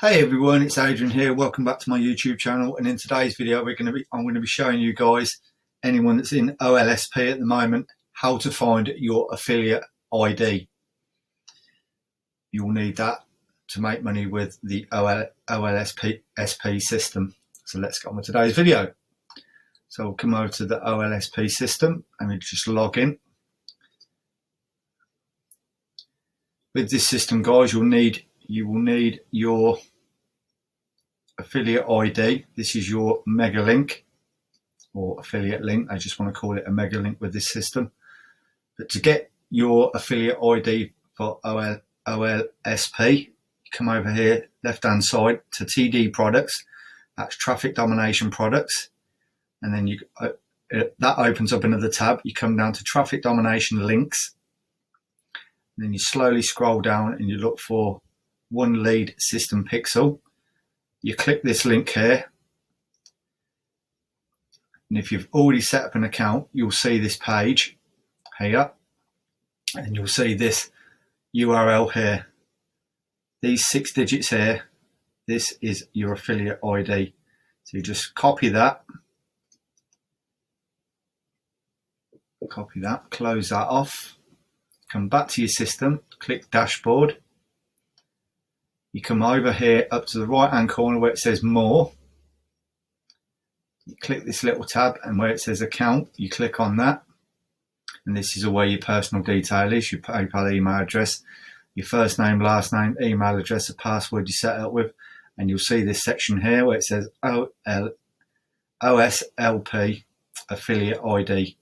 Hey everyone, it's Adrian here. Welcome back to my YouTube channel. And in today's video, I'm going to be showing you guys, anyone that's in Olsp at the moment, how to find your affiliate ID. You'll need that to make money with the Olsp system. So let's get on with today's video. So we'll come over to the Olsp system and we just log in. With this system, guys, you will need your affiliate ID. This is your mega link or affiliate link. I just want to call it a mega link with this system. But to get your affiliate ID for Olsp, you come over here, left hand side to TD products. That's traffic domination products. And then that opens up another tab. You come down to traffic domination links. And then you slowly scroll down and you look for one lead system pixel. You click this link here, and if you've already set up an account, you'll see this page here, and you'll see this URL here. These 6 digits here, this is your affiliate ID. So you just copy that, close that off, come back to your system, click dashboard. You come over here up to the right hand corner where it says more. You click this little tab, and where it says account, you click on that. And this is where your personal detail is, your PayPal email address, your first name, last name, email address, a password you set up with. And you'll see this section here where it says OSLP affiliate ID.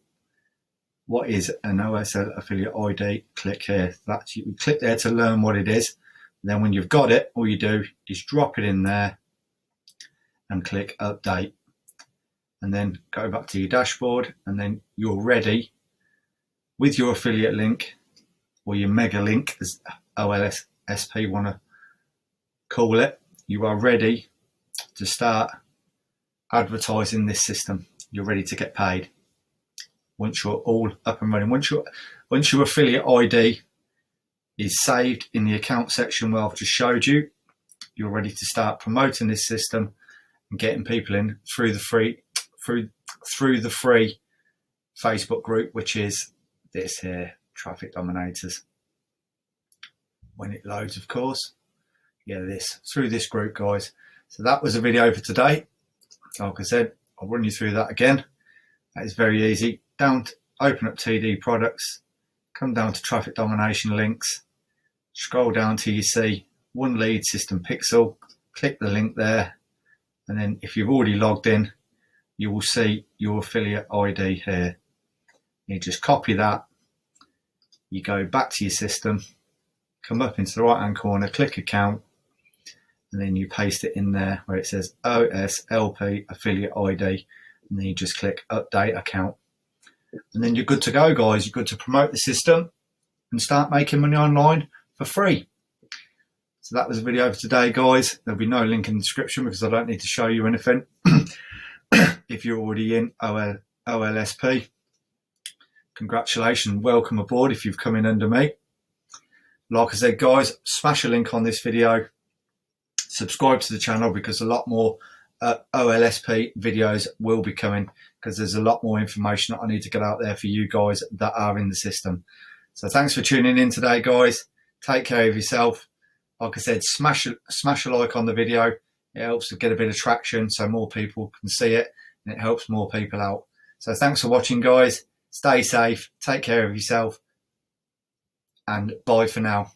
What is an OSL affiliate ID? Click here. You click there to learn what it is. Then when you've got it, all you do is drop it in there and click update, and then go back to your dashboard, and then you're ready with your affiliate link or your mega link, as Olsp want to call it. You are ready to start advertising this system. You're ready to get paid once you're all up and running. Once your affiliate ID is saved in the account section where I've just showed you, you're ready to start promoting this system and getting people in through the free Facebook group, which is this here, Traffic Dominators. When it loads, of course. Yeah, through this group, guys. So that was a video for today. Like I said, I'll run you through that again. That is very easy. Open up TD products, come down to traffic domination links, scroll down till you see one lead system pixel, click the link there, and then if you've already logged in, you will see your affiliate ID here. You just copy that, you go back to your system, come up into the right hand corner, click account, and then you paste it in there where it says OSLP affiliate ID, and then you just click update account. And then you're good to go, guys. You're good to promote the system and start making money online for free. So that was a video for today, guys. There'll be no link in the description because I don't need to show you anything. If you're already in Olsp, congratulations, welcome aboard if you've come in under me. Like I said, guys, smash a link on this video, subscribe to the channel because a lot more Olsp videos will be coming, because there's a lot more information that I need to get out there for you guys that are in the system. So thanks for tuning in today, guys. Take care of yourself. Like I said, smash a like on the video. It helps to get a bit of traction so more people can see it, and it helps more people out. So thanks for watching, guys. Stay safe, take care of yourself, and bye for now.